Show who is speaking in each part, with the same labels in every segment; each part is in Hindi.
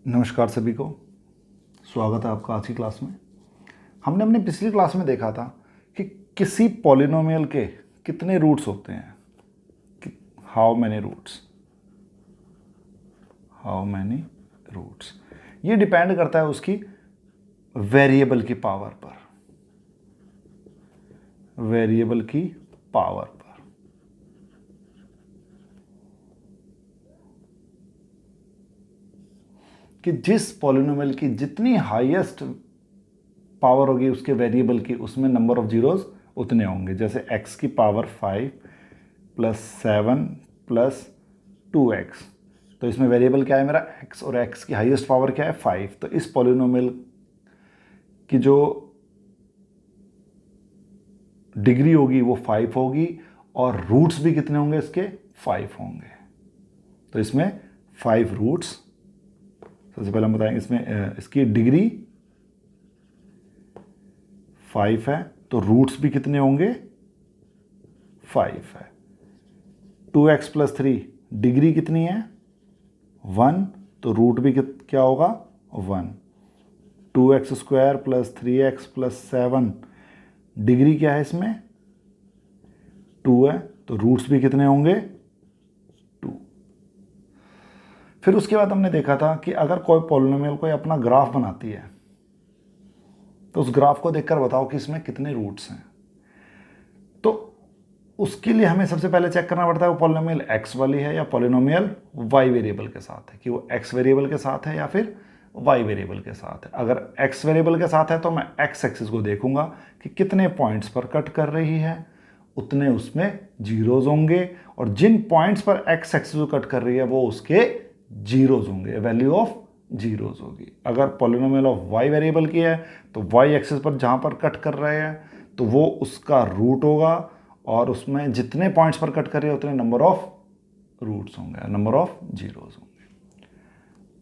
Speaker 1: नमस्कार सभी को, स्वागत है आपका आज की क्लास में। हमने अपनी पिछली क्लास में देखा था कि किसी पॉलिनोमियल के कितने रूट्स होते हैं, हाउ मैनी रूट्स। ये डिपेंड करता है उसकी वेरिएबल की पावर पर। कि जिस पॉलिनोमियल की जितनी हाईएस्ट पावर होगी उसके वेरिएबल की, उसमें नंबर ऑफ जीरोज उतने होंगे। जैसे x की पावर 5 + 7 + 2x, तो इसमें वेरिएबल क्या है मेरा x, और x की हाईएस्ट पावर क्या है 5। तो इस पॉलिनोमियल की जो डिग्री होगी वो 5 होगी, और रूट्स भी कितने होंगे इसके 5 होंगे। तो इसमें 5 रूट्स। सबसे पहले हम बताएंगे इसमें इसकी डिग्री 5 है, तो रूट्स भी कितने होंगे 5 है। 2x + 3 डिग्री कितनी है 1, तो रूट भी क्या होगा 1। 2x² + 3x + 7 डिग्री क्या है इसमें 2 है, तो रूट्स भी कितने होंगे 2। फिर उसके बाद हमने देखा था कि अगर कोई पॉलिनोमियल कोई अपना ग्राफ बनाती है तो उस ग्राफ को देखकर बताओ कि इसमें कितने रूट्स हैं। तो उसके लिए हमें सबसे पहले चेक करना पड़ता है वो पॉलिनोमियल x वाली है या पॉलिनोमियल y वेरिएबल के साथ है, कि वो x वेरिएबल के साथ है या फिर y वेरिएबल के साथ है। अगर x वेरिएबल के साथ है तो मैं x एक्सिस को देखूंगा कि कितने पॉइंट्स पर कट कर रही है, उतने उसमें जीरोज होंगे, और जिन पॉइंट्स पर x एक्सिस को कट कर रही है वो उसके जीरोज होंगे, वैल्यू ऑफ जीरोज होगी। अगर पॉलिनोमियल ऑफ y वेरिएबल की है तो y एक्सिस पर जहां पर कट कर रहे हैं तो वो उसका रूट होगा, और उसमें जितने पॉइंट्स पर कट कर रहे हैं उतने नंबर ऑफ रूट्स होंगे, नंबर ऑफ जीरोज होंगे।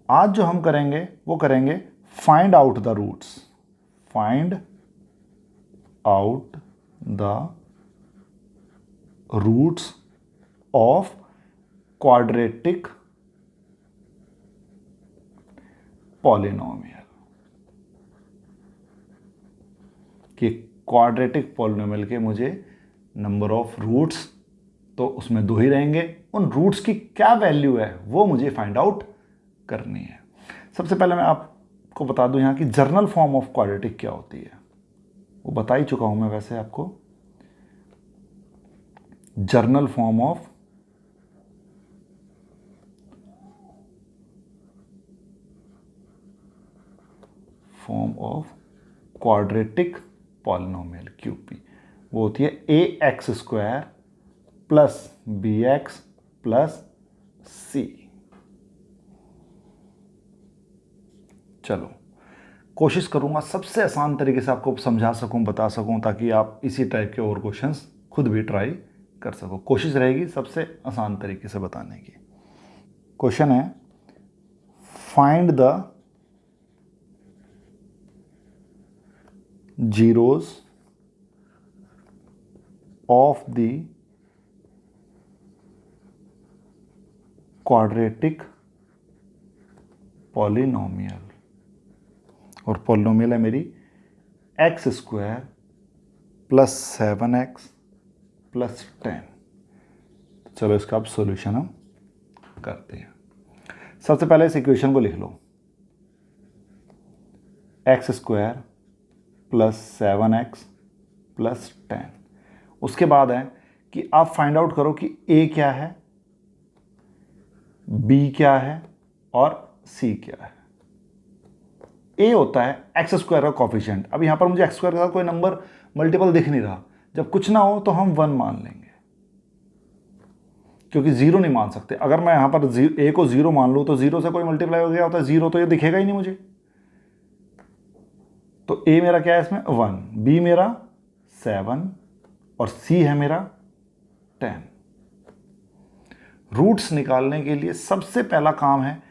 Speaker 1: आज जो हम करेंगे वो करेंगे find out the roots of quadratic polynomial. कि क्वाड्रेटिक पॉलिनोमियल के मुझे नंबर ऑफ रूट्स तो उसमें 2 ही रहेंगे, उन रूट्स की क्या वैल्यू है वो मुझे फाइंड आउट करनी है। सबसे पहले मैं आपको बता दूं यहां कि जर्नल फॉर्म ऑफ क्वाड्रेटिक क्या होती है, वो बता ही चुका हूं मैं वैसे आपको। Journal form of quadratic polynomial QP वो होती है ax² + bx + c। चलो कोशिश करूंगा सबसे आसान तरीके से आपको समझा सकूं, बता सकूं, ताकि आप इसी टाइप के और क्वेश्चंस खुद भी ट्राई कर सको। कोशिश रहेगी सबसे आसान तरीके से बताने की। क्वेश्चन है find the zeros of the quadratic polynomial, और पॉलिनोमियल है मेरी x² + 7x + 10। चलो इसका अब सॉल्यूशन हम करते हैं। सबसे पहले इस इक्वेशन को लिख लो, x² + 7x + 10। उसके बाद है कि आप फाइंड आउट करो कि a क्या है, b क्या है और c क्या है। a होता है x² का कॉफिशिएंट। अब यहां पर मुझे x² का कोई नंबर मल्टीपल दिख नहीं रहा, जब कुछ ना हो तो हम 1 मान लेंगे, क्योंकि 0 नहीं मान सकते। अगर मैं यहां पर a को 0 मान लूं तो 0 से कोई मल्टीप्लाई हो गया होता है 0, तो ये दिखेगा ही नहीं मुझे। तो a मेरा क्या है इसमें 1, b मेरा 7 और c है मेरा 10। रूट्स निकालने के लिए सबसे पहला काम है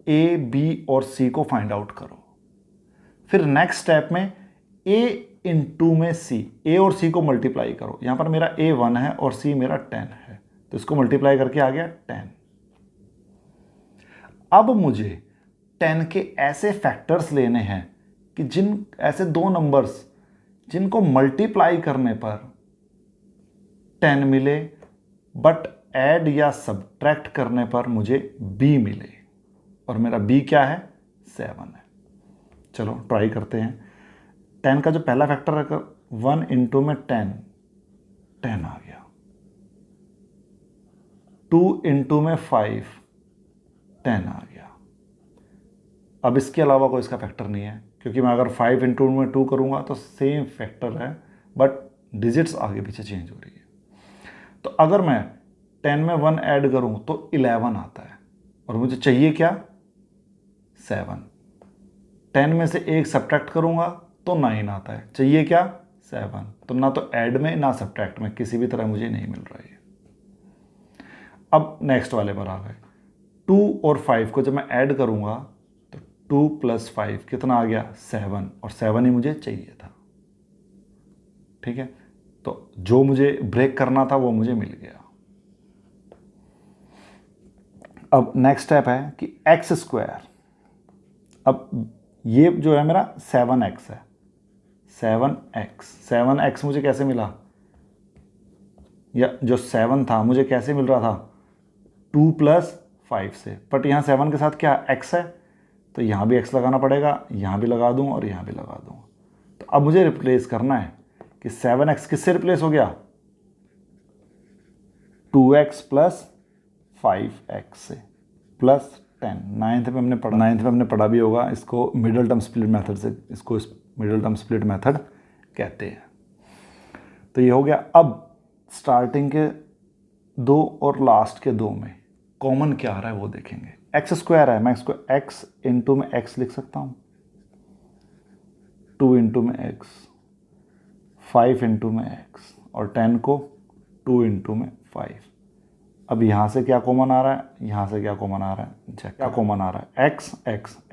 Speaker 1: a, b और c को फाइंड आउट करो। फिर नेक्स्ट स्टेप में a × में c, a और c को मल्टीप्लाई करो। यहां पर मेरा a 1 है और c मेरा 10 है, तो इसको मल्टीप्लाई करके आ गया 10। अब मुझे 10 के ऐसे फैक्टर्स लेने हैं कि ऐसे दो नंबर्स जिनको मल्टीप्लाई करने पर 10 मिले बट ऐड या सब्ट्रैक्ट करने पर मुझे b मिले, और मेरा b क्या है, 7 है। चलो ट्राई करते हैं। 10 का जो पहला फैक्टर है 1 इंटू में 10 आ गया। 2 इंटू में 5 10 आ गया। अब इसके अलावा कोई इसका फैक्टर नहीं है, क्योंकि मैं अगर 5 इंटू में 2 करूंगा तो सेम फैक्टर है बट डिजिट्स आगे पीछे चेंज हो रही है। तो अगर मैं 10 में 1 ऐड करूं तो 11 आता है, और मुझे चाहिए क्या, 7। 10 में से 1 सब्ट्रैक्ट करूंगा तो 9 आता है, चाहिए क्या, 7। तो ना तो ऐड में ना सब्ट्रैक्ट में, किसी भी तरह मुझे नहीं मिल रहा है। अब नेक्स्ट वाले पर आ गए। 2 और 5 को जब मैं ऐड करूंगा तो 2 प्लस 5 कितना आ गया, 7, और 7 ही मुझे चाहिए था। ठीक है, तो जो मुझे ब्रेक करना था वो मुझे मिल गया। अब नेक्स्ट स्टेप है कि एक्स स्क्वायर। अब ये जो है मेरा 7x है, 7x मुझे कैसे मिला, या जो 7 था मुझे कैसे मिल रहा था, 2 प्लस 5 से। बट यहाँ 7 के साथ क्या x है, तो यहाँ भी x लगाना पड़ेगा, यहाँ भी लगा दूँ और यहाँ भी लगा दूँ। तो अब मुझे रिप्लेस करना है कि 7x किससे रिप्लेस हो गया, 2x प्लस 5x से, प्लस 10। नाइन्थ में हमने पढ़ा भी होगा इसको, मिडिल टर्म स्प्लिट मेथड से, इसको मिडिल टर्म स्प्लिट मेथड कहते हैं। तो ये हो गया। अब स्टार्टिंग के 2 और लास्ट के 2 में कॉमन क्या आ रहा है वो देखेंगे। एक्स स्क्वायर है, मैं इसको x इंटू में x लिख सकता हूँ, 2 इंटू में x, 5 इंटू में x, और 10 को 2 इंटू में 5। अब यहाँ से क्या कॉमन आ रहा है, यहाँ से क्या कॉमन आ रहा है, चेक, क्या कॉमन आ रहा है,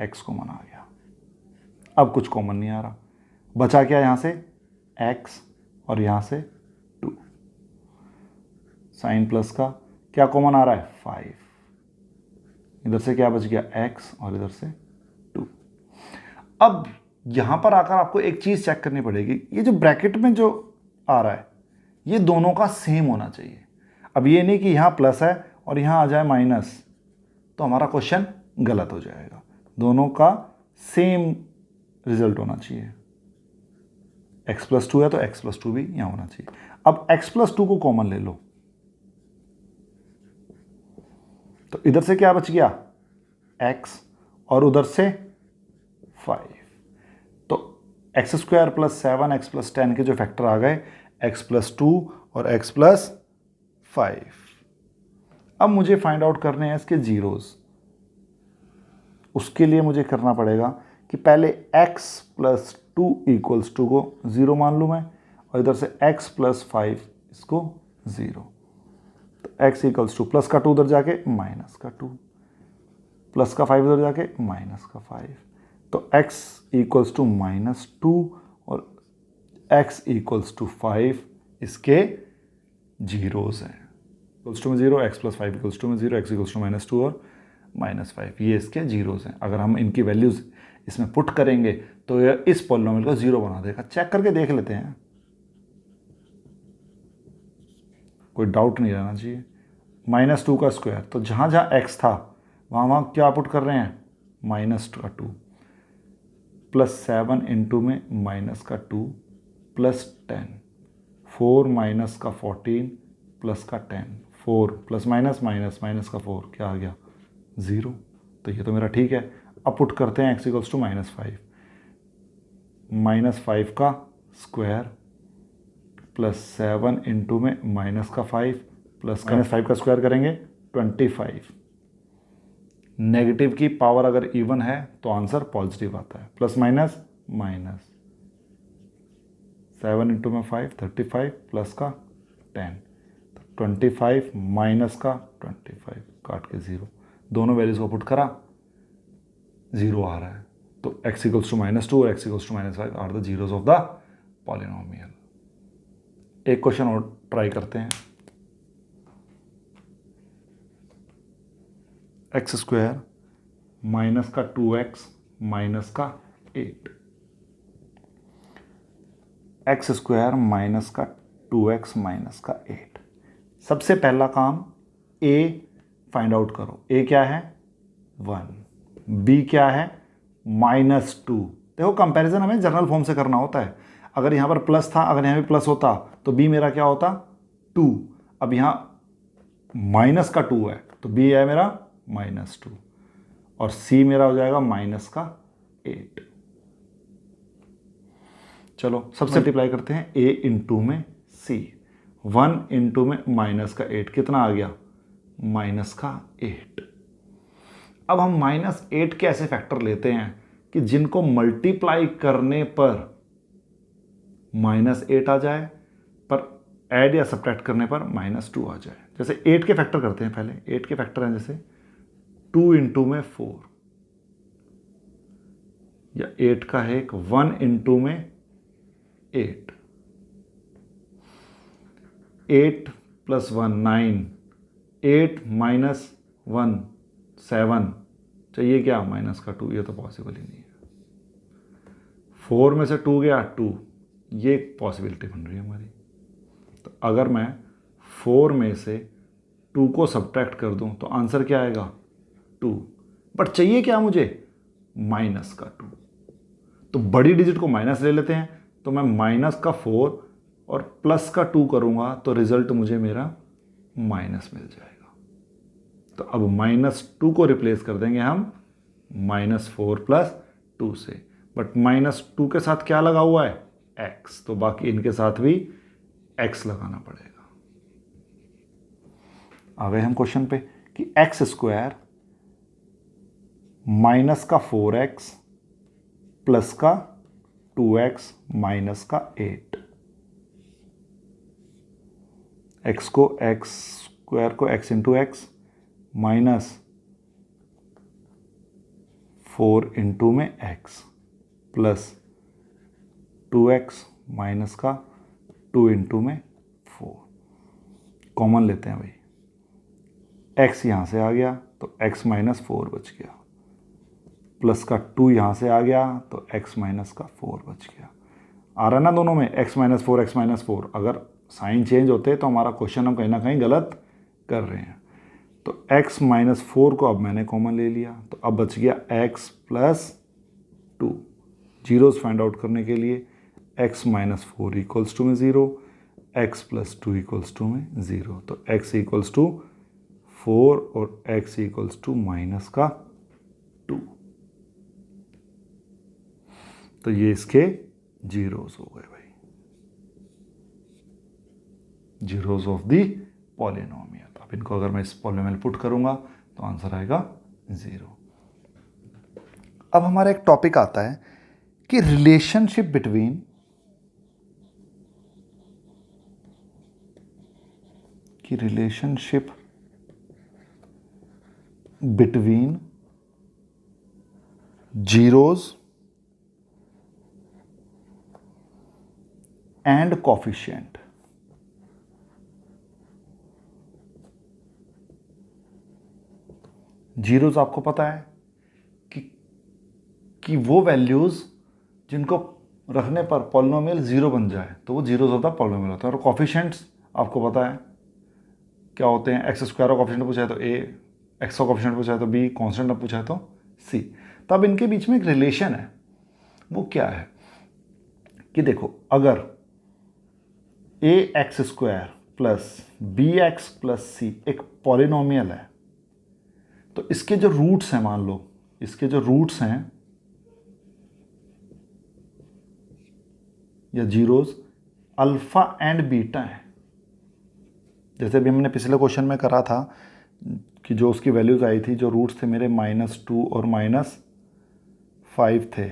Speaker 1: x कॉमन आ गया। अब कुछ कॉमन नहीं आ रहा, बचा क्या यहाँ से, x, और यहाँ से 2। साइन प्लस का क्या कॉमन आ रहा है, 5। इधर से क्या बच गया, x, और इधर से 2। अब यहाँ पर आकर आपको एक चीज़ चेक करनी पड़ेगी, ये जो ब्रैकेट में जो आ रहा है ये दोनों का सेम होना चाहिए। अब ये नहीं कि यहाँ प्लस है और यहाँ आ जाए माइनस, तो हमारा क्वेश्चन गलत हो जाएगा। दोनों का सेम रिजल्ट होना चाहिए। x प्लस 2 है तो x प्लस 2 भी यहाँ होना चाहिए। अब x प्लस 2 को कॉमन ले लो, तो इधर से क्या बच गया, x, और उधर से 5। तो x square plus 7x plus 10 के जो फैक्टर आ गए, x प्लस 2 और x प्लस 5। अब मुझे फाइंड आउट करने हैं इसके जीरोस। उसके लिए मुझे करना पड़ेगा कि पहले x प्लस 2 इक्वल्स 2 को 0 मान लूँ मैं, और इधर से x प्लस 5 इसको 0। तो x इक्वल्स टू प्लस का 2 उधर जाके माइनस का 2, प्लस का 5 उधर जाके माइनस का 5। तो x इक्वल्स टू -2 और x इक्वल्स टू 5 इसके जीरोस हैं। इक्वल्स टू में 0, x प्लस 5 इक्वल्स टू में 0, x इक्वल्स टू -2 और -5, ये इसके जीरोस हैं। अगर हम इनकी वैल्यूज़ इसमें पुट करेंगे तो यह इस पॉलिनोमियल को 0 बना देगा। चेक करके देख लेते हैं, कोई डाउट नहीं रहना चाहिए। -2 का स्क्वायर, तो जहाँ जहाँ x था वहाँ क्या पुट कर रहे हैं, -2 प्लस 7 इंटू में माइनस का 2 प्लस 10, 4 माइनस का 14 प्लस का 10, 4 प्लस माइनस माइनस माइनस का 4 क्या आ गया, 0। तो ये तो मेरा ठीक है। अब पुट करते हैं x इक्वल्स टू -5, -5 का स्क्वायर प्लस 7 इंटू में माइनस का 5 प्लस -5 का स्क्वायर करेंगे 25। नेगेटिव की पावर अगर इवन है तो आंसर पॉजिटिव आता है, प्लस माइनस माइनस, 7 इंटू में 5 35 प्लस का 10, 25 माइनस का 25 काट के 0, दोनों वैल्यूज को पुट करा 0 आ रहा है। तो x इक्वल्स टू -2 और x equals to -5 are the zeros of the polynomial. एक क्वेश्चन और ट्राई करते हैं। एक्स स्क्वायर माइनस का 2x माइनस का 8, एक्स स्क्वायर माइनस का 2x माइनस का 8। सबसे पहला काम a फाइंड आउट करो। a क्या है 1, b क्या है -2। देखो कंपैरिजन हमें जनरल फॉर्म से करना होता है। अगर यहाँ पर प्लस था, अगर यहाँ भी प्लस होता तो b मेरा क्या होता 2। अब यहाँ माइनस का 2 है तो b है मेरा -2 और c मेरा हो जाएगा माइनस का 8। चलो सबसे मल्टीप्लाई करते हैं a इंटू में c। 1 इंटू में माइनस का 8 कितना आ गया माइनस का 8। अब हम -8 के ऐसे फैक्टर लेते हैं कि जिनको मल्टीप्लाई करने पर -8 आ जाए, पर ऐड या सब्ट्रैक्ट करने पर -2 आ जाए। जैसे 8 के फैक्टर करते हैं। पहले 8 के फैक्टर हैं जैसे 2 इंटू में 4, या 8 का है एक 1 इंटू में 8, 8 प्लस 1 9, 8 माइनस 1 7, चाहिए क्या माइनस का 2, ये तो पॉसिबल ही नहीं है। 4 में से 2 गया 2, ये एक पॉसिबिलिटी बन रही है हमारी। तो अगर मैं 4 में से 2 को सब्ट्रैक्ट कर दूं तो आंसर क्या आएगा 2, बट चाहिए क्या मुझे माइनस का 2। तो बड़ी डिजिट को माइनस ले लेते हैं, तो मैं माइनस का 4 और प्लस का 2 करूंगा तो रिजल्ट मुझे मेरा माइनस मिल जाएगा। तो अब -2 को रिप्लेस कर देंगे हम -4 + 2 से, बट -2 के साथ क्या लगा हुआ है x, तो बाकी इनके साथ भी x लगाना पड़ेगा। आ गए हम क्वेश्चन पे कि x स्क्वायर माइनस का 4x प्लस का 2x माइनस का 8, x को x स्क्वायर को x into x minus 4 into में x प्लस 2x माइनस का 2 इंटू में 4। कॉमन लेते हैं भाई, x यहाँ से आ गया तो x माइनस 4 बच गया, प्लस का 2 यहाँ से आ गया तो x माइनस का 4 बच गया। आ रहा है ना दोनों में x माइनस 4 x माइनस 4। अगर साइन चेंज होते तो हमारा क्वेश्चन हम कहीं ना कहीं गलत कर रहे हैं। तो x माइनस 4 को अब मैंने कॉमन ले लिया, तो अब बच गया x plus 2। Zeros find out करने के लिए x माइनस 4 इक्वल्स टू में 0, x प्लस 2 इक्वल्स टू में 0। तो x इक्वल्स टू 4 और x इक्वल्स टू माइनस का 2। तो ये इसके जीरोस हो गए भाई, जीरोस ऑफ द पॉलिनोमियल। अब इनको अगर मैं इस पॉलिनोमियल पुट करूंगा तो आंसर आएगा 0। अब हमारा एक टॉपिक आता है कि relationship between zeros and coefficient. Zeros आपको पता है कि वो वैल्यूज जिनको रखने पर पॉलिनोमियल 0 बन जाए तो वो जीरोस ऑफ द पॉलिनोमियल होता है। और कोफिशिएंट्स आपको पता है क्या होते हैं, एक्स स्क्वायर का कोफिशिएंट पूछा है तो a, एक्स का कोफिशिएंट पूछा है तो b, कांस्टेंट पूछा है तो c। तब इनके बीच में एक रिलेशन है। वो क्या है कि देखो, अगर ax square plus bx plus c एक पॉलिनोमियल है तो इसके जो रूट्स हैं, मान लो इसके जो रूट्स हैं या जीरोस अल्फा एंड बीटा है। जैसे भी हमने पिछले क्वेश्चन में करा था कि जो उसकी वैल्यूज आई थी, जो रूट्स थे मेरे -2 और -5 थे,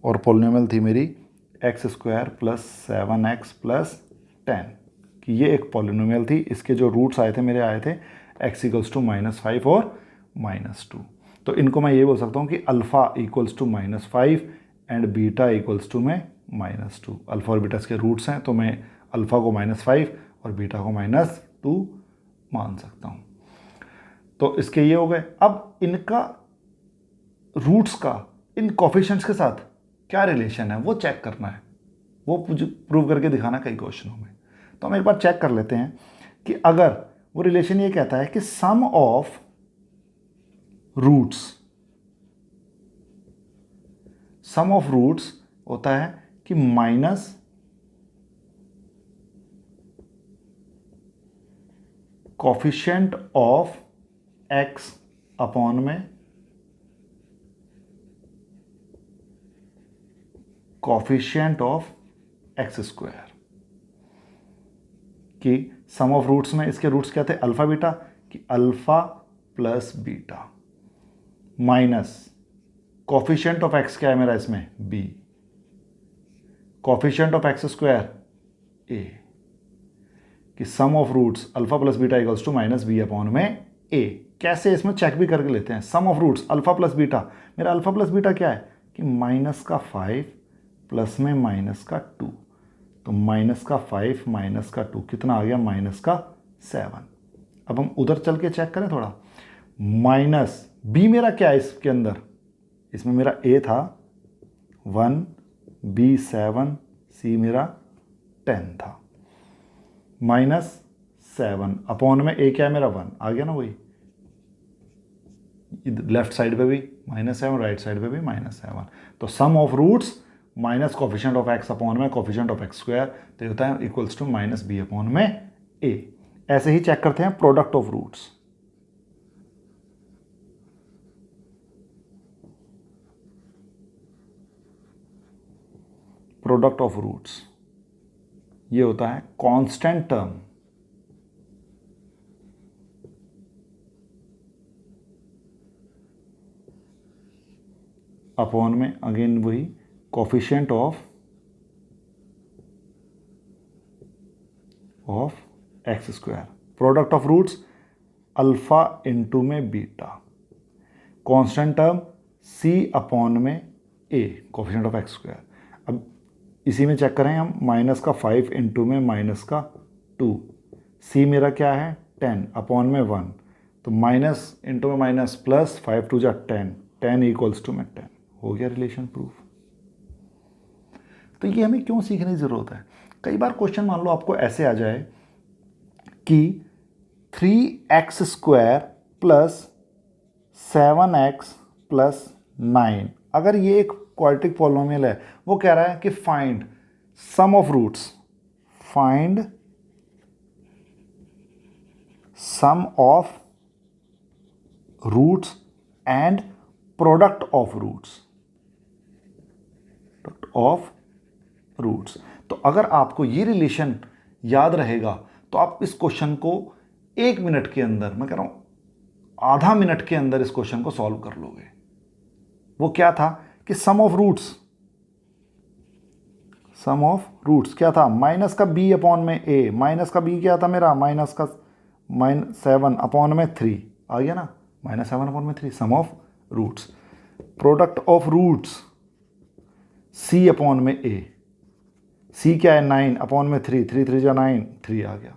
Speaker 1: और पॉलिनोमियल थी मेरी x square plus 7x plus 10, कि ये एक पॉलिनोमियल थी। इसके जो रूट्स आए थे मेरे आए थे x इक्वल्स टू -5 और -2। तो इनको मैं ये बोल सकता हूँ कि alpha equals to -5 and beta equals to में -2। अल्फ़ा और बीटा इसके रूट्स हैं, तो मैं अल्फ़ा को -5 और बीटा को -2 मान सकता हूँ। तो इसके ये हो गए। अब इनका रूट्स का इन कोफिशिएंट्स के साथ क्या रिलेशन है वो चेक करना है, वो प्रूव करके दिखाना कई क्वेश्चनों में। तो हम एक बार चेक कर लेते हैं कि अगर वो रिलेशन ये कहता है कि सम ऑफ रूट्स होता है कि minus coefficient of x upon में कोफिशिएंट ऑफ x स्क्वायर, कि सम ऑफ रूट्स में इसके रूट्स क्या थे, अल्फा बीटा, कि alpha plus beta minus coefficient of x क्या है मेरा इसमें, b, coefficient of x square a, कि sum of roots alpha plus beta equals to minus B upon में a। कैसे, इसमें चेक भी करके लेते हैं। Sum of roots alpha plus beta, मेरा अल्फा प्लस बीटा क्या है कि माइनस का 5 प्लस में माइनस का 2, तो माइनस का 5 माइनस का 2 कितना आ गया, माइनस का 7। अब हम उधर चल के चेक करें थोड़ा, माइनस b मेरा क्या है इसके अंदर, इसमें मेरा a था 1, b 7, c मेरा 10 था, माइनस 7 अपॉन में a क्या है मेरा 1, आ गया ना वही, लेफ्ट साइड पे भी -7, राइट साइड पे भी -7। तो sum of roots minus coefficient of x upon में कोफिशिएंट ऑफ x स्क्वायर, तो ये होता है equals to minus B upon में a। ऐसे ही चेक करते हैं product of roots. Product of roots ये होता है कांस्टेंट टर्म अपॉन में अगेन वही coefficient of x square. Product of roots alpha into में beta, constant term c upon में a, coefficient of x square. अब इसी में चेक करें हम, माइनस का 5 इंटू में माइनस का 2, c मेरा क्या है 10 अपॉन में 1, तो माइनस इंटू में माइनस प्लस 5 टू जा 10, 10 इक्वल्स टू में 10, हो गया रिलेशन प्रूफ। तो ये हमें क्यों सीखने की ज़रूरत है, कई बार क्वेश्चन मान लो आपको ऐसे आ जाए कि 3x square plus 7x plus 9, अगर ये एक क्वाड्रेटिक पॉलिनोमियल है, वो कह रहा है कि find sum of roots, find sum of roots and product of roots. तो अगर आपको ये रिलेशन याद रहेगा तो आप इस क्वेश्चन को 1 मिनट के अंदर, मैं कह रहा हूं आधा मिनट के अंदर इस क्वेश्चन को सॉल्व कर लोगे। वो क्या था कि सम ऑफ रूट्स क्या था, माइनस का b अपॉन में a, माइनस का b क्या था मेरा, माइनस का 7 अपॉन में 3, आ गया ना, -7 अपॉन में 3, sum of roots. Product of roots c upon में a, c क्या है 9 अपॉन में 3, 3 3 जा 9, 3 आ गया।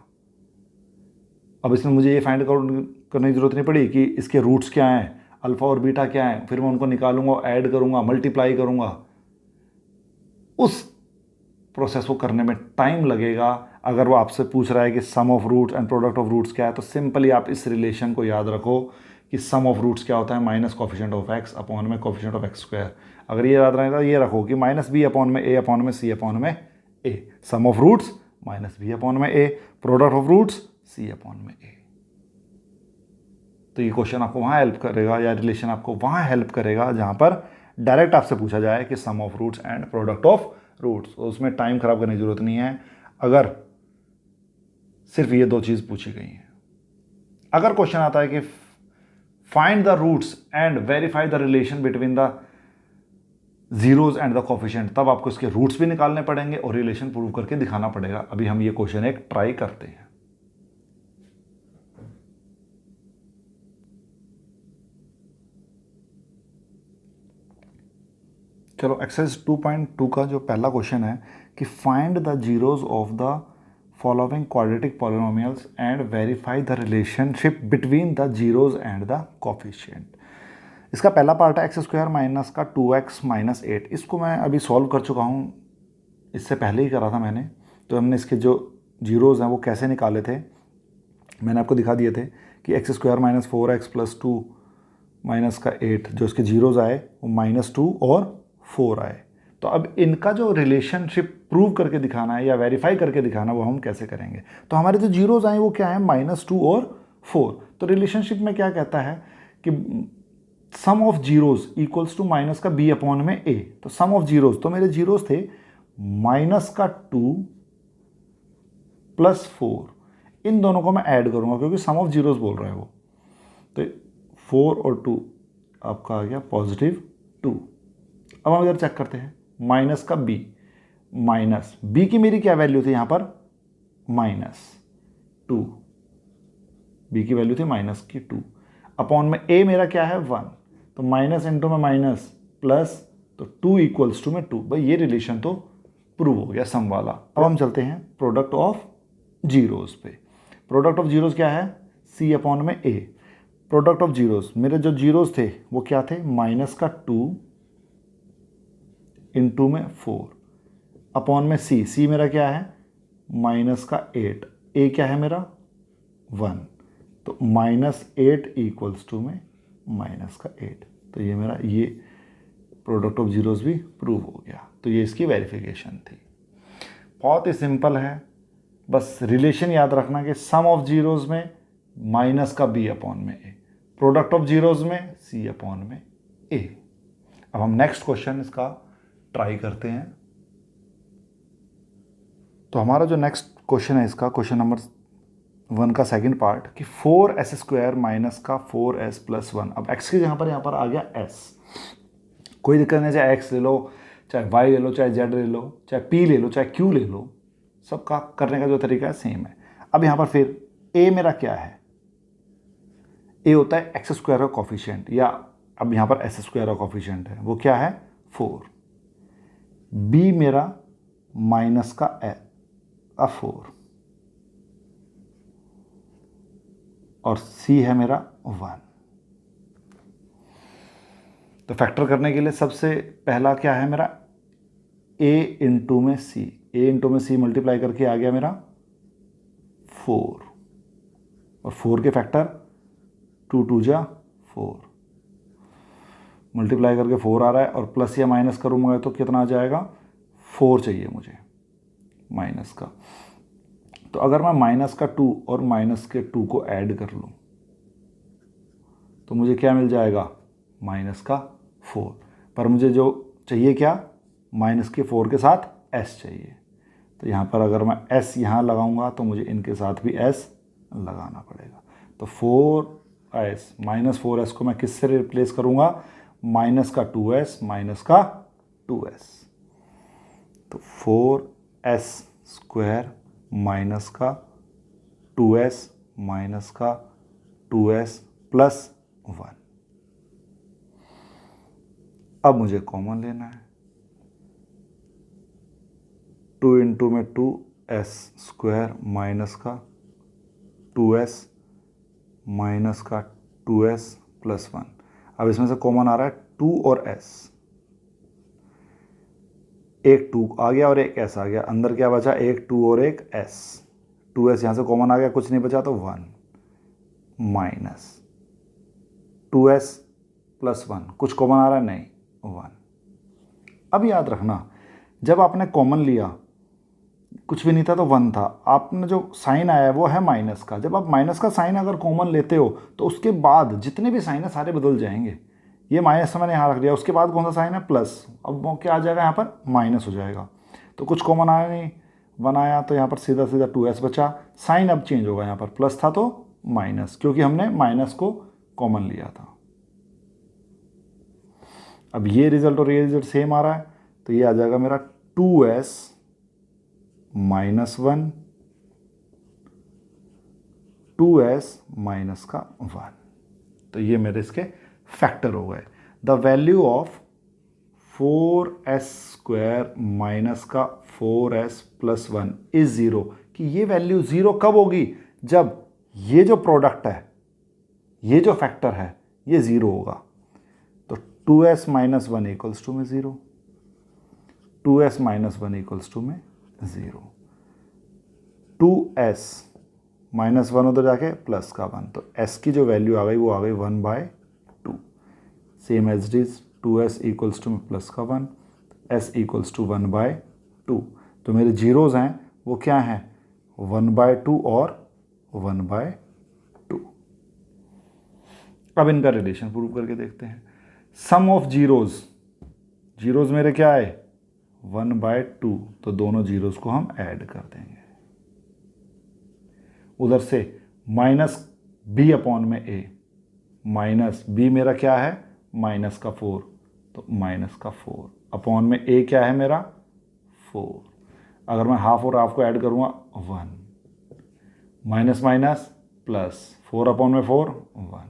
Speaker 1: अब इसमें मुझे ये फाइंड आउट करने की जरूरत नहीं पड़ी कि इसके रूट्स क्या हैं, अल्फा और बीटा क्या हैं, फिर मैं उनको निकालूंगा, ऐड करूंगा, मल्टीप्लाई करूंगा, उस प्रोसेस को करने में टाइम लगेगा। अगर वो आपसे पूछ रहा है कि sum of roots and product of roots क्या है, तो सिंपली आप इस रिलेशन को याद रखो कि सम ऑफ रूट्स क्या होता है, minus coefficient of x upon में कोफिशिएंट ऑफ एक्स स्क्वायर। अगर ये याद रहेगा, ये रखो कि माइनस बी अपॉन में ए अपॉन में सी अपॉन में A, sum of roots minus B upon में A, product of roots C upon में ए। तो ये क्वेश्चन आपको वहाँ हेल्प करेगा, या रिलेशन आपको वहाँ हेल्प करेगा जहाँ पर डायरेक्ट आपसे पूछा जाए कि sum of roots and product of roots. उसमें टाइम खराब करने की जरूरत नहीं है अगर सिर्फ ये 2 चीज़ पूछी गई हैं। अगर क्वेश्चन आता है कि find the roots and verify the relation between the zeros and the coefficient, तब आपको इसके रूट्स भी निकालने पड़ेंगे और रिलेशन प्रूव करके दिखाना पड़ेगा। अभी हम ये क्वेश्चन एक ट्राई करते हैं। चलो एक्सरसाइज 2.2 का जो पहला क्वेश्चन है कि find the zeros of the following quadratic polynomials and verify the relationship between the zeros and the coefficient. इसका पहला पार्ट है एक्स स्क्वायर माइनस का 2x माइनस 8. इसको मैं अभी सॉल्व कर चुका हूँ, इससे पहले ही करा था मैंने. तो हमने इसके जो जीरोज़ हैं वो कैसे निकाले थे मैंने आपको दिखा दिए थे कि x square minus 4x plus 2 minus का 8, जो इसके जीरोज़ आए वो -2 और 4 आए. तो अब इनका जो रिलेशनशिप प्रूव करके दिखाना है या वेरीफाई करके दिखाना, वो हम कैसे करेंगे. तो हमारे जो जीरोज़ आए वो क्या है, -2 और 4. तो रिलेशनशिप में क्या कहता है कि sum of zeros equals to minus का b अपॉन में a. तो सम ऑफ जीरोज़, तो मेरे जीरोज़ थे -2 प्लस 4. इन दोनों को मैं ऐड करूंगा क्योंकि सम ऑफ जीरोज़ बोल रहा है वो. तो 4 और 2 आपका आ गया +2. अब हम इधर चेक करते हैं, माइनस का b, माइनस b की मेरी क्या वैल्यू थी यहाँ पर, -2. b की वैल्यू थी -2 अपॉन में a मेरा क्या है 1. तो माइनस इंटू में माइनस प्लस, तो 2 इक्वल्स टू में 2. भाई ये रिलेशन तो प्रूव हो गया सम वाला. अब हम चलते हैं प्रोडक्ट ऑफ जीरोज़ पे. प्रोडक्ट ऑफ जीरोज़ क्या है, c अपॉन में a. प्रोडक्ट ऑफ जीरोज़, मेरे जो जीरोज़ थे वो क्या थे, -2 इंटू में 4 अपॉन में c मेरा क्या है, -8. a क्या है मेरा 1. तो -8 इक्वल्स टू में -8. तो ये मेरा ये प्रोडक्ट ऑफ जीरोज़ भी प्रूव हो गया. तो ये इसकी वेरिफिकेशन थी. बहुत ही सिंपल है, बस रिलेशन याद रखना कि सम ऑफ जीरोज़ में माइनस का b अपॉन में a, प्रोडक्ट ऑफ जीरोज़ में c अपॉन में a. अब हम नेक्स्ट क्वेश्चन इसका ट्राई करते हैं. तो हमारा जो नेक्स्ट क्वेश्चन है इसका, क्वेश्चन नंबर 1 का सेकंड पार्ट, कि 4s² माइनस का 4s प्लस 1. अब x की जगह पर यहाँ पर आ गया s. कोई दिक्कत नहीं, चाहे x ले लो, चाहे y ले लो, चाहे z ले लो, चाहे p ले लो, चाहे q ले लो, सबका करने का जो तरीका है सेम है. अब यहाँ पर फिर a मेरा क्या है, a होता है x² का कॉफिशिएंट, या अब यहाँ पर s² का कॉफिशिएंट है, वो क्या है 4. b मेरा माइनस का 4 और c है मेरा 1. तो फैक्टर करने के लिए सबसे पहला क्या है मेरा, a इंटू में c. a इंटू में c मल्टीप्लाई करके आ गया मेरा 4, और 4 के फैक्टर 2 2 जा 4, मल्टीप्लाई करके 4 आ रहा है, और प्लस या माइनस करूँगा तो कितना आ जाएगा, 4 चाहिए मुझे माइनस का. तो अगर मैं माइनस का 2 और माइनस के 2 को ऐड कर लूँ तो मुझे क्या मिल जाएगा, माइनस का 4. पर मुझे जो चाहिए क्या, माइनस के 4 के साथ s चाहिए. तो यहाँ पर अगर मैं s यहाँ लगाऊंगा तो मुझे इनके साथ भी s लगाना पड़ेगा. तो 4s -4s को मैं किससे रिप्लेस करूँगा, माइनस का 2s माइनस का 2s. तो 4s² माइनस का 2s माइनस का 2s प्लस 1. अब मुझे कॉमन लेना है. 2 इंटू में 2s² माइनस का 2s माइनस का 2s प्लस 1. अब इसमें से कॉमन आ रहा है 2 और s. एक 2 आ गया और एक s आ गया. अंदर क्या बचा, एक 2 और एक s. 2s यहाँ से कॉमन आ गया, कुछ नहीं बचा, तो 1 माइनस 2s प्लस 1. कुछ कॉमन आ रहा है, नहीं, 1. अब याद रखना, जब आपने कॉमन लिया कुछ भी नहीं था तो 1 था, आपने जो साइन आया है वो है माइनस का. जब आप माइनस का साइन अगर कॉमन लेते हो तो उसके बाद जितने भी साइन है सारे बदल जाएंगे. ये माइनस मैंने यहाँ रख दिया, उसके बाद कौन सा साइन है, प्लस. अब वो क्या आ जाएगा, यहाँ पर माइनस हो जाएगा. तो कुछ कॉमन आया नहीं, 1 आया, तो यहाँ पर सीधा सीधा 2s बचा. साइन अब चेंज होगा, यहाँ पर प्लस था तो माइनस, क्योंकि हमने माइनस को कॉमन लिया था. अब ये रिजल्ट और ये रिजल्ट सेम आ रहा है, तो ये आ जाएगा मेरा 2s माइनस 1, 2s माइनस का 1. तो ये मेरे इसके फैक्टर हो गए. The value of 4s² minus का 4s प्लस 1 इज 0, कि कि ये वैल्यू 0 कब होगी, जब ये जो प्रोडक्ट है, ये जो फैक्टर है, ये 0 होगा। तो 2s माइनस 1 इक्वल्स टू में 0, 2s माइनस 1 इक्वल्स टू में 0, 2s माइनस 1 उधर जाके प्लस का 1, तो s की जो वैल्यू आ गई वो आ गई 1/2। Same as it is 2s equals to में प्लस का 1, s इक्वल्स टू 1/2। तो मेरे जीरोज हैं वो क्या हैं, 1/2 और 1/2। अब इनका रिलेशन प्रूव करके देखते हैं। सम ऑफ जीरोज, जीरोज मेरे क्या है 1/2, तो दोनों जीरोज को हम ऐड कर देंगे। उधर से माइनस b अपॉन में a, माइनस b मेरा क्या है माइनस का 4, तो माइनस का 4 अपॉन में a क्या है मेरा 4। अगर मैं हाफ और हाफ को ऐड करूंगा 1, माइनस माइनस प्लस, 4 अपॉन में 4 1।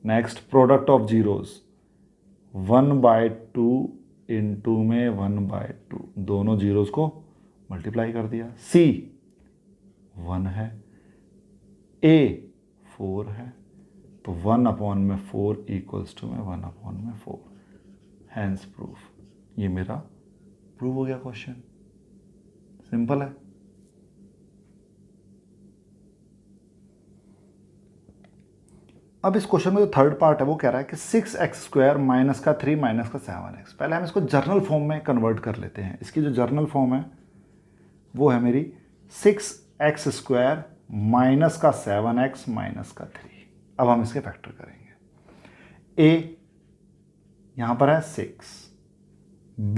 Speaker 1: Next product of zeros, 1/2 into में 1/2, दोनों जीरोज को मल्टीप्लाई कर दिया। c 1 है, a 4 है, तो 1 अपॉन में 4 इक्वल्स टू में 1 अपॉन में 4, हैंस प्रूफ। ये मेरा प्रूव हो गया क्वेश्चन, सिंपल है। अब इस क्वेश्चन में जो थर्ड पार्ट है वो कह रहा है कि 6x² माइनस का 3 माइनस का 7x। पहले हम इसको जर्नल फॉर्म में कन्वर्ट कर लेते हैं। इसकी जो जर्नल फॉर्म है वो है मेरी 6x² माइनस का 7x माइनस का 3। अब हम इसके फैक्टर करेंगे। a यहां पर है 6, b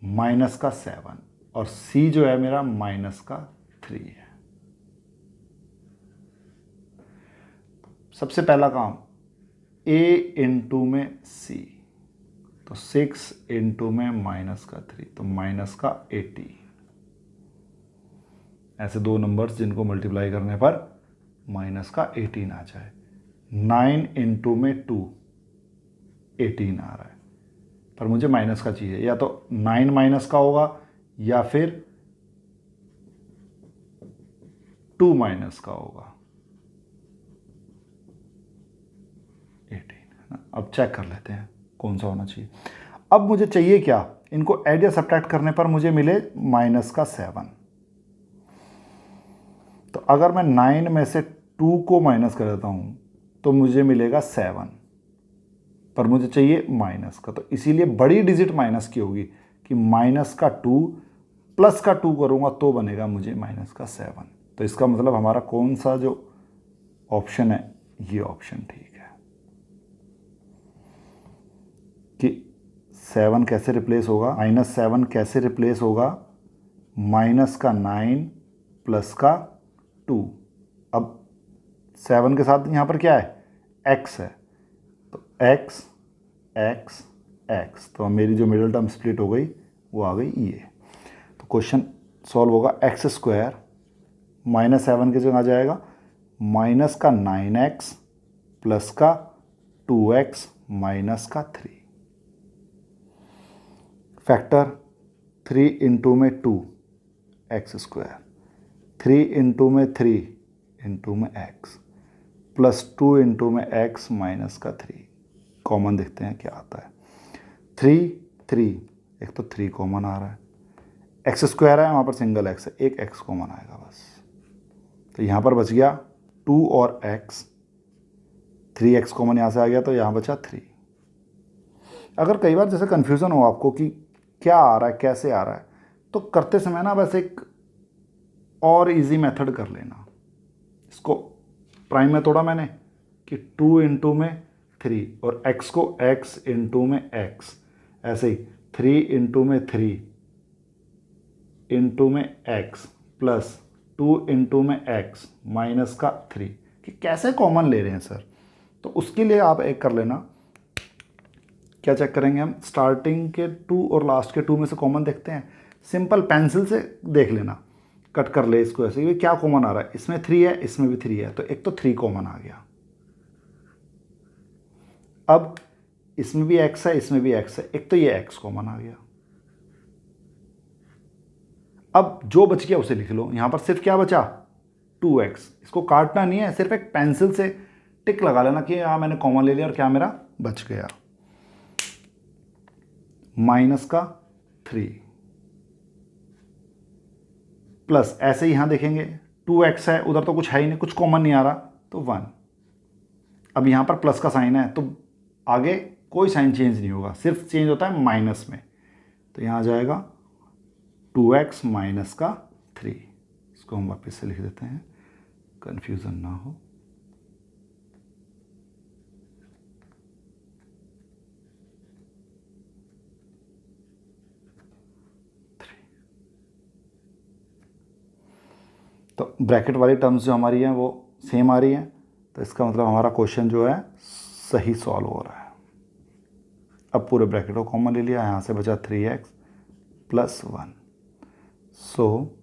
Speaker 1: माइनस का 7 और c जो है मेरा माइनस का 3 है। सबसे पहला काम a इंटू में c, तो 6 इंटू में माइनस का 3, तो माइनस का 80। ऐसे दो नंबर्स जिनको मल्टीप्लाई करने पर माइनस का 18 आ जाए। 9 इंटू में 2 18 आ रहा है, पर मुझे माइनस का चाहिए, या तो 9 माइनस का होगा या फिर 2 माइनस का होगा 18। अब चेक कर लेते हैं कौन सा होना चाहिए। अब मुझे चाहिए क्या, इनको ऐड या सब्ट्रैक्ट करने पर मुझे मिले माइनस का 7। तो अगर मैं 9 में से 2 को माइनस कर देता हूं तो मुझे मिलेगा 7, पर मुझे चाहिए माइनस का, तो इसीलिए बड़ी डिजिट माइनस की होगी कि माइनस का 2 प्लस का 2 करूंगा तो बनेगा मुझे माइनस का 7। तो इसका मतलब हमारा कौन सा जो ऑप्शन है, ये ऑप्शन ठीक है। कि 7 कैसे रिप्लेस होगा, -7 कैसे रिप्लेस होगा, माइनस का 9 प्लस का 2। अब 7 के साथ यहाँ पर क्या है, x है, तो x x x, तो मेरी जो मिडिल टर्म स्प्लिट हो गई वो आ गई ये। तो क्वेश्चन सॉल्व होगा x² -7 के जगह आ जाएगा माइनस का 9x प्लस का 2x माइनस का 3। फैक्टर 3 इंटू में 2 x², 3 इंटू में 3 इंटू में x प्लस 2 इंटू में x माइनस का 3। कॉमन देखते हैं क्या आता है। 3 3, एक तो 3 कॉमन आ रहा है, x² है वहाँ पर सिंगल x है, एक x कॉमन आएगा बस। तो यहाँ पर बच गया 2 और x, 3x कॉमन यहाँ से आ गया तो यहाँ बचा 3। अगर कई बार जैसे कन्फ्यूज़न हो आपको कि क्या आ रहा है कैसे आ रहा है, तो करते समय ना बस एक और इजी मेथड कर लेना। इसको प्राइम में तोड़ा मैंने कि 2 इंटू में 3 और x को x इंटू में x, ऐसे ही 3 इंटू में 3 इंटू में x प्लस 2 इंटू में x माइनस का 3, कि कैसे कॉमन ले रहे हैं सर। तो उसके लिए आप एक कर लेना, क्या चेक करेंगे हम, स्टार्टिंग के 2 और लास्ट के 2 में से कॉमन देखते हैं। सिंपल पेंसिल से देख लेना, कट कर ले इसको ऐसे, ये क्या कॉमन आ रहा है, इसमें 3 है इसमें भी 3 है, तो एक तो 3 कॉमन आ गया। अब इसमें भी x है इसमें भी x है, एक तो ये x कॉमन आ गया। अब जो बच गया उसे लिख लो। यहाँ पर सिर्फ क्या बचा, 2x। इसको काटना नहीं है, सिर्फ एक पेंसिल से टिक लगा लेना कि हाँ मैंने कॉमन ले लिया और क्या मेरा बच गया, माइनस का 3 प्लस, ऐसे ही यहाँ देखेंगे 2x है, उधर तो कुछ है ही नहीं, कुछ कॉमन नहीं आ रहा, तो 1। अब यहाँ पर प्लस का साइन है तो आगे कोई साइन चेंज नहीं होगा, सिर्फ चेंज होता है माइनस में। तो यहाँ आ जाएगा 2x माइनस का 3। इसको हम वापस से लिख देते हैं, कंफ्यूजन ना हो। तो ब्रैकेट वाली टर्म्स जो हमारी हैं वो सेम आ रही हैं, तो इसका मतलब हमारा क्वेश्चन जो है सही सॉल्व हो रहा है। अब पूरे ब्रैकेट को कॉमन ले लिया, यहाँ से बचा 3x plus 1। So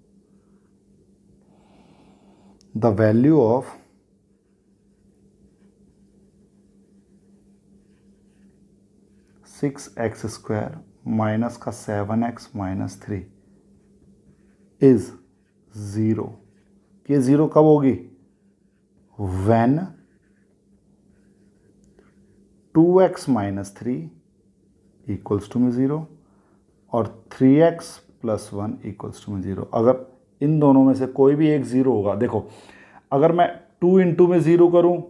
Speaker 1: the value of six x square minus का 7x माइनस 3 इज 0। ये 0 कब होगी, when 2x minus 3 equals to में 0 और 3x प्लस 1 इक्वल्स टू में 0। अगर इन दोनों में से कोई भी एक 0 होगा, देखो अगर मैं 2 इंटू में 0 करूं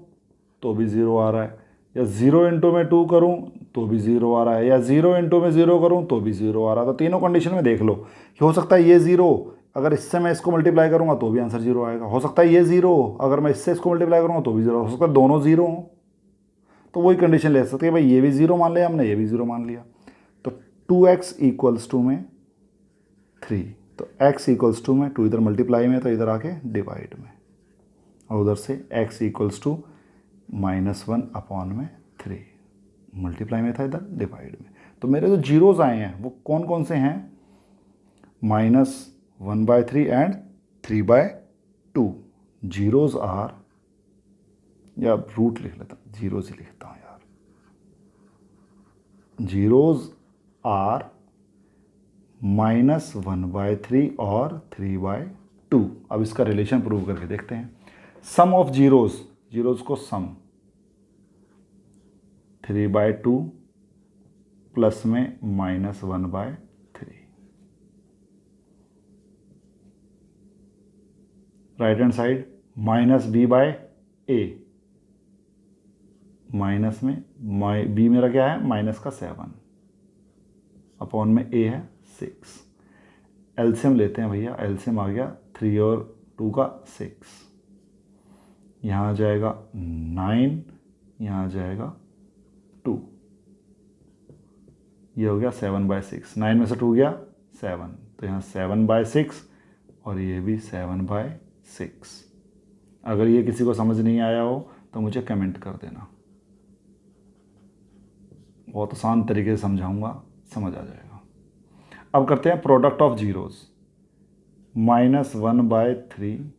Speaker 1: तो भी 0 आ रहा है, या 0 इंटू में 2 करूं तो भी 0 आ रहा है, या 0 इंटू में 0 करूं तो भी 0 आ रहा है। तो तीनों कंडीशन में देख लो कि हो सकता है ये 0, अगर इससे मैं इसको मल्टीप्लाई करूंगा तो भी आंसर 0 आएगा। हो सकता है ये 0, अगर मैं इससे इसको मल्टीप्लाई करूंगा तो भी 0, हो सकता है दोनों 0 हों, तो वही कंडीशन ले सकते हैं भाई, ये भी 0 मान लिया हमने, ये भी 0 मान लिया। तो 2x इक्वल्स टू में 3, तो x इक्वल्स टू में 2 इधर मल्टीप्लाई में, तो इधर आके डिवाइड में, और उधर से x इक्वल्स टू -1 अपॉन में 3, मल्टीप्लाई में था, इधर डिवाइड में। तो मेरे जो जीरोज़ आए हैं वो कौन कौन से हैं, -1/3 एंड 3/2। जीरोज़ आर, या रूट लिख लेता हूँ, जीरोज़ ही लिखता हूँ यार, जीरोज़ आर -1/3 और 3/2। अब इसका रिलेशन प्रूव करके देखते हैं। सम ऑफ जीरोज़, जीरोज़ को सम 3/2 प्लस में -1/3, right hand side -b/a, minus में b मेरा क्या है, माइनस का 7 अपॉन में a है 6। एलसीएम लेते हैं भैया, एलसीएम आ गया 3 और 2 का 6, यहाँ आ जाएगा 9, यहाँ आ जाएगा 2, ये हो गया 7/6, 9 में से 2 गया 7, तो यहाँ 7/6 और ये भी 7/6। अगर ये किसी को समझ नहीं आया हो तो मुझे कमेंट कर देना, बहुत आसान तरीके से समझाऊंगा, समझ आ जाएगा। अब करते हैं प्रोडक्ट ऑफ जीरोज़, -1/3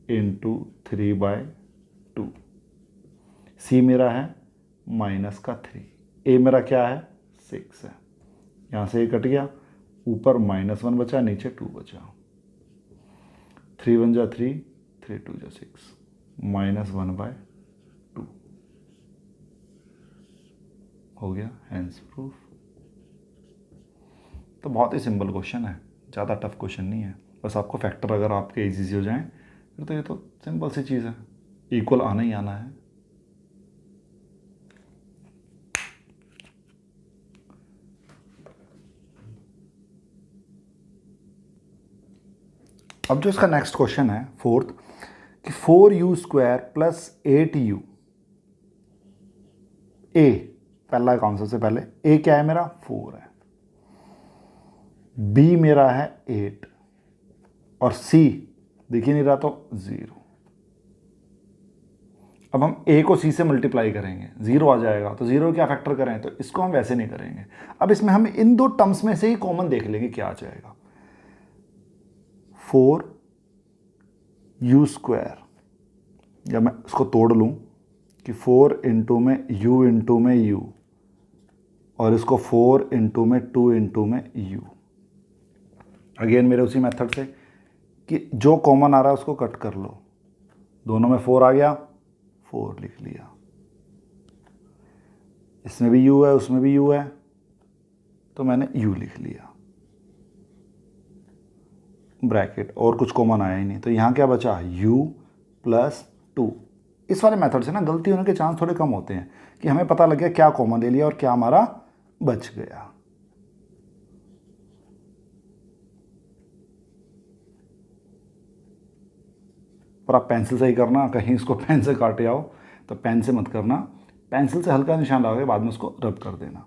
Speaker 1: इंटू 3/2। सी मेरा है -3, ए मेरा क्या है 6 है, यहाँ से ये कट गया, ऊपर -1 बचा, नीचे 2 बचा, 3 1 जा 3, 3 2 जा 6, -1/2 हो गया, हैंस प्रूफ। तो बहुत ही सिंपल क्वेश्चन है, ज़्यादा टफ क्वेश्चन नहीं है, बस आपको फैक्टर अगर आपके इजी हो जाएं फिर तो ये तो सिंपल सी चीज़ है, इक्वल आना ही आना है। अब जो इसका नेक्स्ट क्वेश्चन है फोर्थ, कि 4u² प्लस 8u, ए पहला कौन सा, सबसे पहले ए क्या है मेरा 4 है, बी मेरा है 8 और सी दिख ही नहीं रहा तो 0। अब हम ए को सी से मल्टीप्लाई करेंगे, 0 आ जाएगा, तो 0 क्या फैक्टर करें, तो इसको हम वैसे नहीं करेंगे। अब इसमें हम इन दो टर्म्स में से ही कॉमन देख लेंगे क्या आ जाएगा, 4u², या मैं इसको तोड़ लूँ कि 4 इंटू में u इंटू में u, और इसको 4 इंटू में 2 इंटू में u। अगेन मेरे उसी मेथड से कि जो कॉमन आ रहा है उसको कट कर लो, दोनों में 4 आ गया, 4 लिख लिया, इसमें भी u है उसमें भी u है तो मैंने u लिख लिया, ब्रैकेट, और कुछ कॉमन आया ही नहीं, तो यहाँ क्या बचा u प्लस 2। इस वाले मेथड से ना गलती होने के चांस थोड़े कम होते हैं कि हमें पता लग गया क्या कॉमन ले लिया और क्या हमारा बच गया। पर आप पेंसिल से ही करना, कहीं इसको पेन से काटे आओ तो पेन से मत करना, पेंसिल से हल्का निशान लगा के बाद में उसको रब कर देना।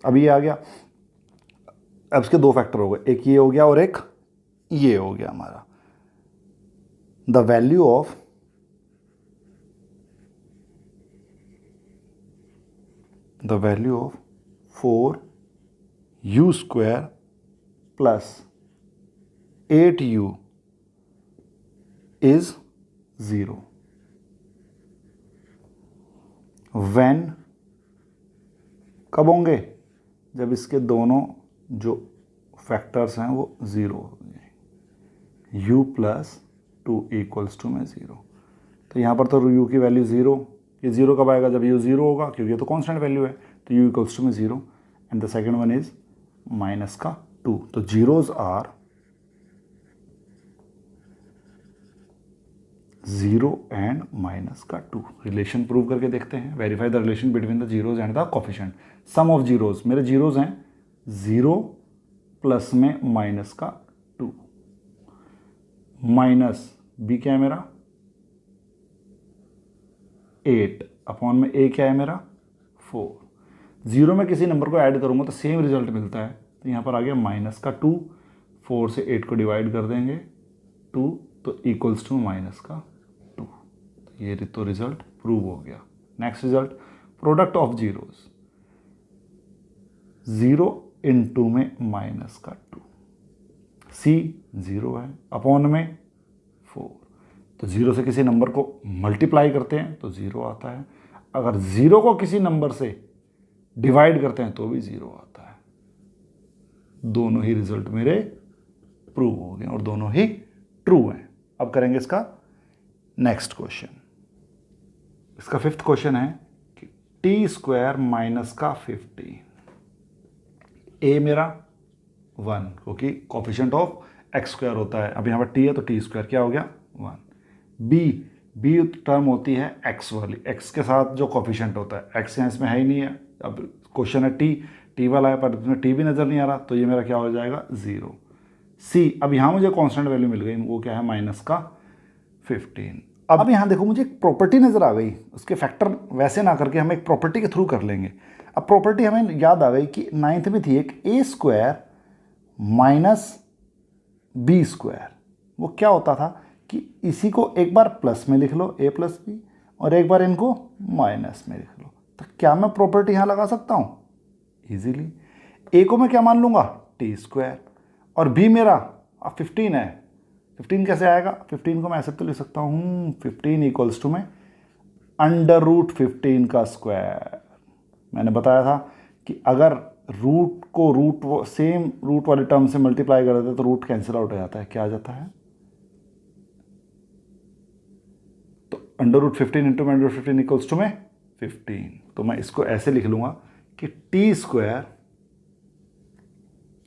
Speaker 1: अब ये आ गया, अब इसके 2 फैक्टर हो गए, एक ये हो गया और एक ये हो गया हमारा। The value of the value of 4u square plus 8u is 0 when, कब होंगे, जब इसके दोनों जो फैक्टर्स हैं वो 0 हो जाए, u प्लस 2 इक्वल्स टू में 0। तो यहाँ पर तो u की वैल्यू 0, ये 0 कब आएगा, जब u 0 होगा, क्योंकि ये तो कांस्टेंट वैल्यू है, तो u इक्वल्स टू में 0 and the second one is minus का 2। तो जीरोज आर 0 एंड माइनस का 2। रिलेशन प्रूव करके देखते हैं, verify the relation between the zeros and the coefficient. Sum of zeros, मेरे जीरोज हैं 0 प्लस में माइनस का 2, माइनस b क्या है मेरा 8 अपॉन में a क्या है मेरा 4। 0 में किसी नंबर को ऐड करूंगा तो सेम रिजल्ट मिलता है, तो यहाँ पर आ गया माइनस का 2, 4 से 8 को डिवाइड कर देंगे 2, तो इक्वल्स टू माइनस का 2। ये तो रिजल्ट प्रूव हो गया। Next result, product of zeros, 0 into में माइनस का 2, c 0 है अपॉन में 4, तो 0 से किसी नंबर को मल्टीप्लाई करते हैं तो 0 आता है, अगर 0 को किसी नंबर से डिवाइड करते हैं तो भी 0 आता है। दोनों ही रिजल्ट मेरे प्रूव हो गए और दोनों ही ट्रू हैं। अब करेंगे इसका नेक्स्ट क्वेश्चन। इसका 5th क्वेश्चन है कि टी स्क्वायर माइनस का 15, ए मेरा 1 क्योंकि कोफिशिएंट ऑफ एक्स स्क्वायर होता है, अब यहाँ पर टी है तो टी स्क्वायर क्या हो गया 1। बी टर्म होती है एक्स वाली, एक्स के साथ जो कोफिशिएंट होता है, एक्स यहाँ इसमें है ही नहीं है, अब क्वेश्चन है टी वाला है पर इसमें टी भी नज़र नहीं आ रहा, तो ये मेरा क्या हो जाएगा 0। सी, अब यहाँ मुझे कांस्टेंट वैल्यू मिल गई, वो क्या है माइनस का 15। अब यहाँ देखो मुझे एक प्रॉपर्टी नज़र आ गई, उसके फैक्टर वैसे ना करके हम एक प्रॉपर्टी के थ्रू कर लेंगे। अब प्रॉपर्टी हमें याद आ गई कि 9th में थी एक ए स्क्वायर माइनस बी स्क्वायर, वो क्या होता था कि इसी को एक बार प्लस में लिख लो a प्लस बी और एक बार इनको माइनस में लिख लो, तो क्या मैं प्रॉपर्टी यहाँ लगा सकता हूँ इजीली। a को मैं क्या मान लूँगा टी स्क्वायर और b मेरा 15 है, 15 कैसे आएगा, 15 को मैं ऐसे तो लिख सकता हूँ 15 इक्वल्स टू में अंडर रूट 15 का स्क्वायर। मैंने बताया था कि अगर रूट को सेम रूट वाले टर्म से मल्टीप्लाई कर देते तो रूट कैंसिल आउट हो जाता है, क्या आ जाता है, तो under root 15 into under root 15 equals to में 15। तो मैं इसको ऐसे लिख लूँगा कि T square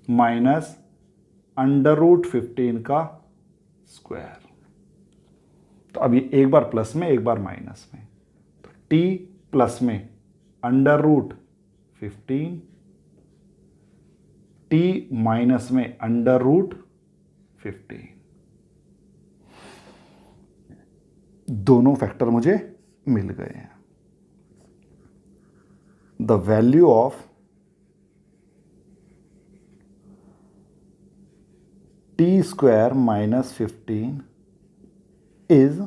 Speaker 1: minus under root 15 का स्क्वायर। तो अब ये एक बार प्लस में एक बार माइनस में, तो टी प्लस में अंडर रूट 15, टी माइनस में अंडर रूट 15। दोनों फैक्टर मुझे मिल गए हैं। The value of T square minus 15 is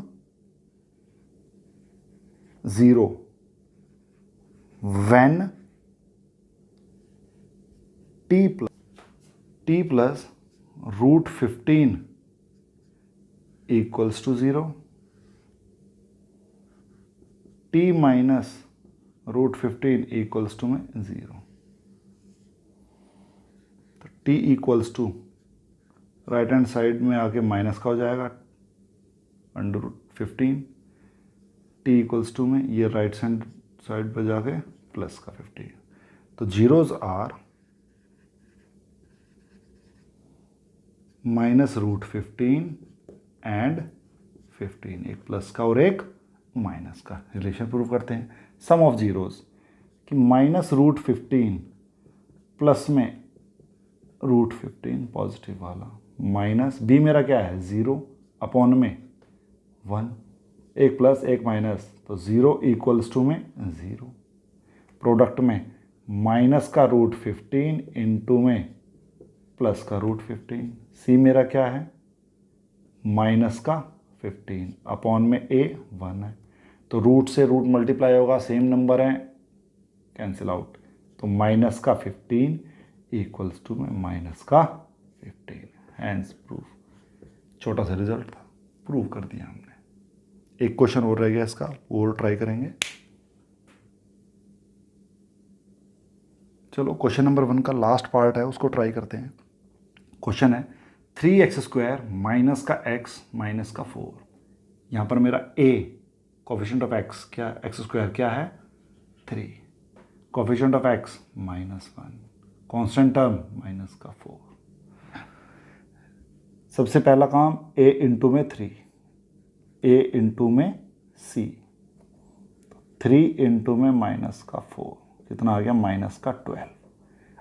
Speaker 1: 0 when t plus root 15 equals to 0, t minus root 15 equals to में 0। तो t equals to right hand side में आके माइनस का हो जाएगा √15, t इक्वल्स टू में ये राइट हैंड साइड पर जाके प्लस का 15। तो जीरोज आर -√15 एंड 15, एक प्लस का और एक माइनस का। रिलेशन प्रूव करते हैं। सम ऑफ जीरोज कि -√15 प्लस में √15 पॉजिटिव वाला माइनस बी मेरा क्या है 0 अपॉन में 1, एक प्लस एक माइनस, तो 0 इक्वल्स टू में 0। प्रोडक्ट में माइनस का √15 इंटू में प्लस का √15। सी मेरा क्या है माइनस का 15 अपॉन में ए 1 है। तो रूट से रूट मल्टीप्लाई होगा, सेम नंबर है, कैंसिल आउट। तो माइनस का 15 इक्वल्स टू में माइनस का 15। Hands proof. छोटा सा रिजल्ट था, प्रूव कर दिया हमने। एक क्वेश्चन और रह गया इसका, और ट्राई करेंगे। चलो क्वेश्चन नंबर 1 का लास्ट पार्ट है, उसको ट्राई करते हैं। क्वेश्चन है 3x² माइनस का x माइनस का 4। यहाँ पर मेरा a कोफिशिएंट ऑफ x क्या, x² क्या है 3, coefficient of x -1, constant term minus का 4। सबसे पहला काम a इंटू में 3, a इंटू में c, 3 इंटू में माइनस का 4, कितना आ गया माइनस का 12।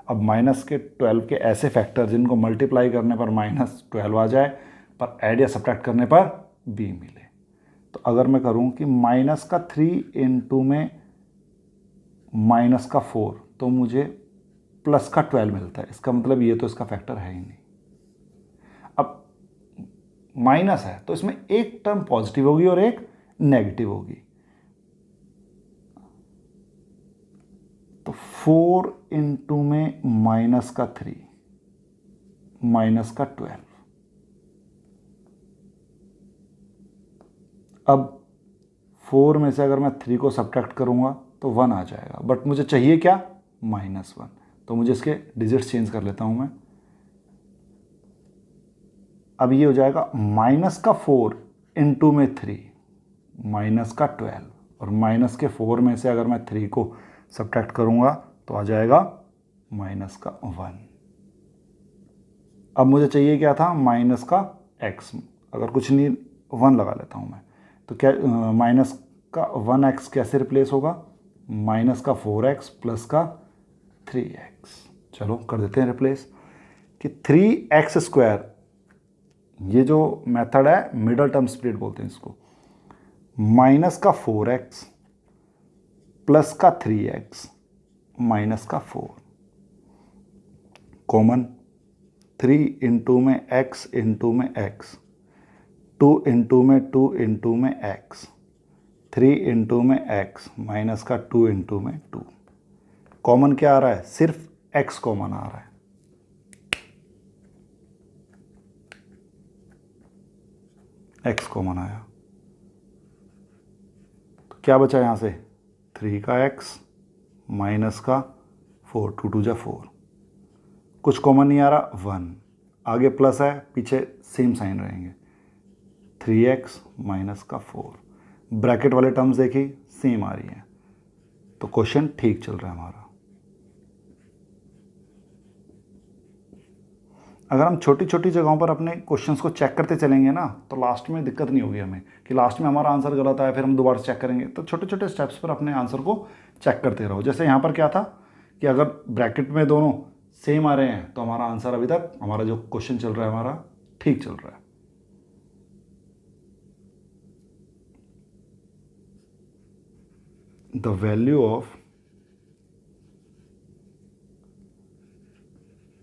Speaker 1: अब माइनस के 12 के ऐसे फैक्टर जिनको मल्टीप्लाई करने पर -12 आ जाए, पर ऐड या सब्ट्रैक्ट करने पर b मिले। तो अगर मैं करूं कि माइनस का 3 इंटू में माइनस का 4, तो मुझे प्लस का 12 मिलता है। इसका मतलब ये तो इसका फैक्टर है ही नहीं। अब माइनस है तो इसमें एक टर्म पॉजिटिव होगी और एक नेगेटिव होगी। तो 4 इंटू में माइनस का 3 माइनस का 12। अब 4 में से अगर मैं 3 को सब्ट्रैक्ट करूंगा तो 1 आ जाएगा, बट मुझे चाहिए क्या -1। तो मुझे इसके डिजिट्स चेंज कर लेता हूं मैं। अब ये हो जाएगा माइनस का 4 इंटू में 3 माइनस का 12, और माइनस के 4 में से अगर मैं 3 को सब्ट्रैक्ट करूंगा तो आ जाएगा माइनस का 1। अब मुझे चाहिए क्या था माइनस का x, अगर कुछ नहीं 1 लगा लेता हूं मैं, तो क्या माइनस का 1x कैसे रिप्लेस होगा माइनस का 4x प्लस का 3x। चलो कर देते हैं रिप्लेस कि 3x², ये जो मेथड है मिडल टर्म स्प्लिट बोलते हैं इसको, माइनस का 4x प्लस का 3x माइनस का 4, कॉमन 3 इंटू में x इंटू में x, 2 इंटू में 2 इंटू में x, 3 इंटू में x माइनस का 2 इंटू में 2। कॉमन क्या आ रहा है, सिर्फ x कॉमन आ रहा है। x कॉमन आया तो क्या बचा यहां से 3 का x माइनस का 4, 2 2 जा 4, कुछ कॉमन नहीं आ रहा 1, आगे प्लस है पीछे सेम साइन रहेंगे, 3x माइनस का 4। ब्रैकेट वाले टर्म्स देखी सेम आ रही है, तो क्वेश्चन ठीक चल रहा है हमारा। अगर हम छोटी छोटी जगहों पर अपने क्वेश्चंस को चेक करते चलेंगे ना, तो लास्ट में दिक्कत नहीं होगी हमें कि लास्ट में हमारा आंसर गलत आया फिर हम दोबारा चेक करेंगे। तो छोटे छोटे स्टेप्स पर अपने आंसर को चेक करते रहो। जैसे यहाँ पर क्या था कि अगर ब्रैकेट में दोनों सेम आ रहे हैं तो हमारा आंसर अभी तक, हमारा जो क्वेश्चन चल रहा है हमारा ठीक चल रहा है। The value of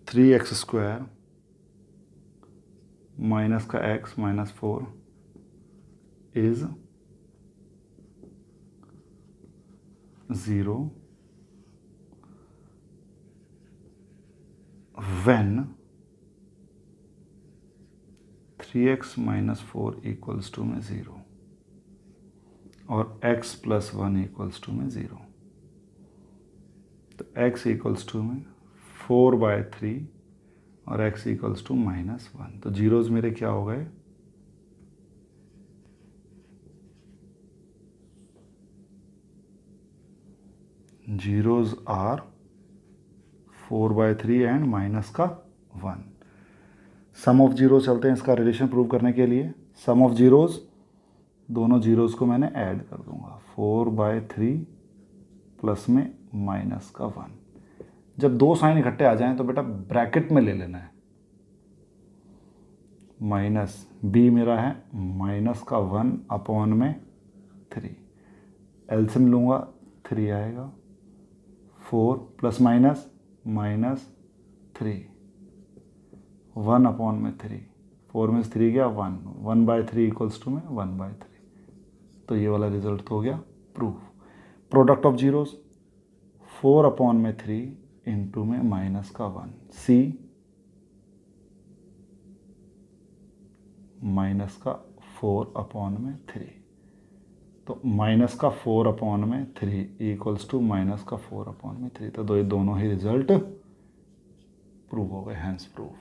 Speaker 1: 3x² minus का x minus 4 is 0 when 3x minus 4 equals to में 0 और x प्लस 1 इक्वल्स टू में 0। तो x इक्वल्स टू में 4/3 और x इक्वल्स टू -1। तो जीरोज मेरे क्या हो गए, जीरोज आर 4/3 एंड माइनस का 1। सम ऑफ जीरो चलते हैं इसका रिलेशन प्रूव करने के लिए। सम ऑफ जीरोज, दोनों जीरोज को मैंने ऐड कर दूंगा, 4/3 प्लस में माइनस का 1। जब दो साइन इकट्ठे आ जाएं तो बेटा ब्रैकेट में ले लेना है। माइनस बी मेरा है माइनस का 1/3। एलसीएम लूँगा 3 आएगा, 4 प्लस माइनस -3, 1/3, 4 में से 3 गया 1, 1/3 इक्वल्स टू में 1/3। तो ये वाला रिजल्ट तो हो गया proof. Product of zeros 4/3 into में माइनस का 1, सी माइनस का 4/3। तो माइनस का 4/3 इक्वल्स टू माइनस का 4/3। तो ये दोनों ही रिजल्ट प्रूव हो गए, हैंस प्रूफ।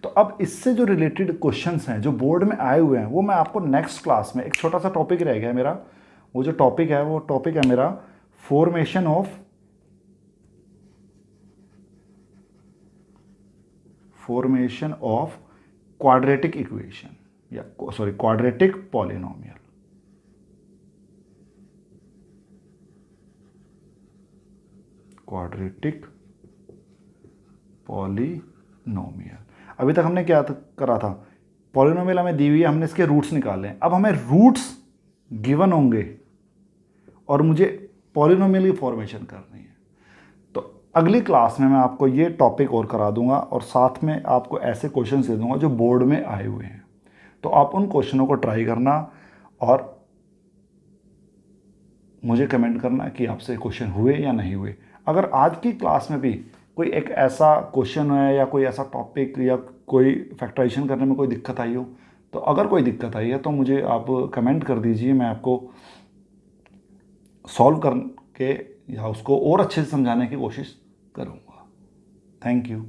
Speaker 1: तो अब इससे जो रिलेटेड क्वेश्चंस हैं जो बोर्ड में आए हुए हैं वो मैं आपको नेक्स्ट क्लास में, एक छोटा सा टॉपिक रह गया मेरा, वो जो टॉपिक है वो टॉपिक है मेरा फॉर्मेशन ऑफ क्वाड्रेटिक इक्वेशन या sorry quadratic polynomial. Quadratic polynomial. अभी तक हमने क्या करा था, पॉलिनोमियल हमें दी हुई है, हमने इसके रूट्स निकाले हैं। अब हमें रूट्स गिवन होंगे और मुझे पॉलिनोमियल की फॉर्मेशन करनी है। तो अगली क्लास में मैं आपको ये टॉपिक और करा दूंगा और साथ में आपको ऐसे क्वेश्चन दे दूंगा जो बोर्ड में आए हुए हैं। तो आप उन क्वेश्चनों को ट्राई करना और मुझे कमेंट करना कि आपसे क्वेश्चन हुए या नहीं हुए। अगर आज की क्लास में भी कोई एक ऐसा क्वेश्चन है या कोई ऐसा टॉपिक या कोई फैक्टराइजेशन करने में कोई दिक्कत आई हो, तो अगर कोई दिक्कत आई है तो मुझे आप कमेंट कर दीजिए, मैं आपको सॉल्व करके या उसको और अच्छे से समझाने की कोशिश करूँगा। Thank you.